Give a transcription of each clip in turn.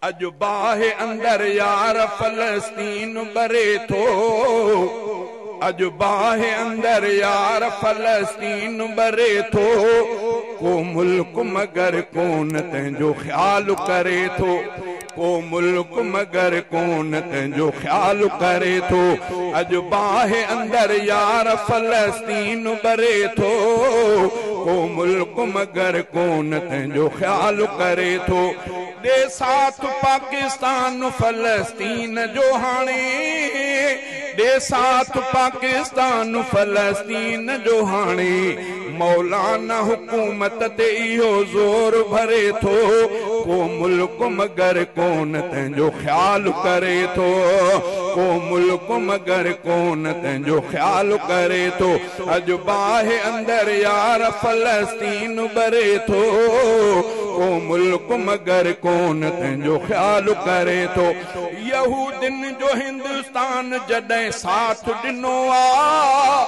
अज बाहे अंदर यार फलस्तीन बरे थो, अज बाहे अंदर यार फलस्तीन बरे थो। को मुल्क मगर कोन तंहिंजो ख्याल करे थो, को मुल्क मगर कोन तंहिंजो ख्याल करे थो। अज बाहे अंदर यार फलस्तीन बरे थो, को मुल्क मगर कोन तंहिंजो ख्याल करे थो। दे साथ पाकिस्तान फलस्तीन जो हाणे, दे साथ पाकिस्तान फलस्तीन जो हाणे। मौलाना हुकूमत ते इहो ज़ोर भरे थो, को मुल्क मगर कोन तंहिंजो ख्याल करे थो, को मुल्क मगर कोन तंहिंजो ख्याल करे थो। अज बाहे अंदर यार फलस्तीन बरे थो, को मुल्क मगर कोन तंहिंजो ख्याल करे थो। यहूदिन जो हिंदुस्तान जॾहिं साथ ॾिनो आ,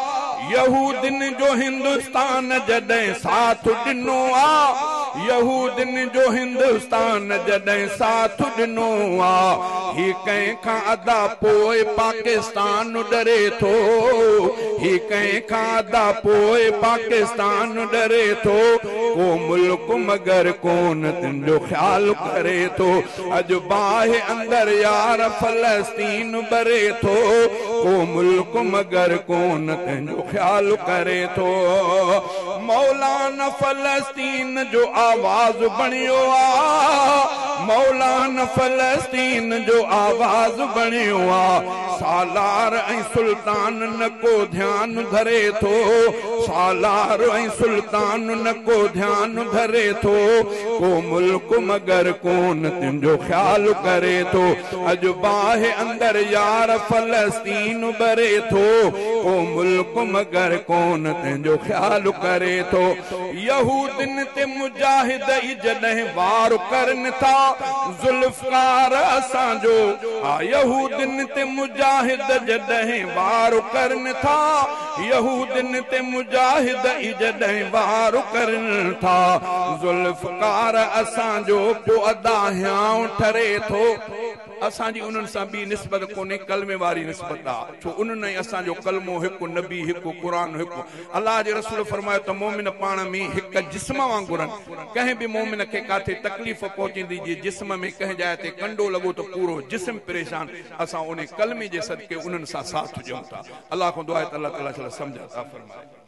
यहूदिन जो हिंदुस्तान जॾहिं साथ ॾिनो आ, यहूदिन जो हिंदुस्तान जॾहिं साथ ॾिनो आ। ही कंहिंखां अदा पोइ पाकिस्तान डरे थो, ही कंहिंखां अदा पोइ पाकिस्तान डरे थो। को मुल्क मगर कोन तुंहिंजो ख्याल करे थो। अज बाहे अंदर यार फलस्तीन बरे थो, को मुल्क मगर कोन तुंहिंजो ख्याल करे थो। मौलाना फलस्तीन जो आवाज बणियो आ, मौलाना फलस्तीन जो आवाज बणियो आ। सालार ऐं सुल्तान न को ध्यान धरे थो, सालार ऐं सुल्तान न को ध्यान धरे थो। को मुल्क मगर कोन तुंहिंजो ख्याल करे थो। अज बाहे अंदर यार फलस्तीन बरे थो, को मुल्क मगर कोन तुंहिंजो ख्याल करे थो। यहूदिन ते मुजाहिद जॾहिं वार करनि था, ज़ुल्फ़कार असांजो आ। यहूदिन ते मुजाहिद जॾहिं वार करनि था, यहूदिन ते मुजाहिद जॾहिं वार करनि था। ज़ुल्फ़कार असांजो पोइ अदा हियां ठरे थो। असांजी उन्हनि सां ॿी निस्बत कोन्हे, कलमे वारी निस्बत आहे। छो उन्हनि ऐं असांजो कलमो हिकु, नबी हिकु, क़ुरान हिकु। अलाह जे रसूल फरमायो त मोमिन पाण में हिकु जिस्म वांगुरु आहिनि। कंहिं बि मोमिन खे काथे तकलीफ़ पहुचंदी, जे जिस्म में कंहिं जाइ ते कंडो लॻो त पूरो जिस्म परेशान। असां उन कलमे जे सदके उन्हनि सां साथ ॾियूं था। अलाह खां दुआ आहे त अलाह ताला सम्झ अता फरमाए।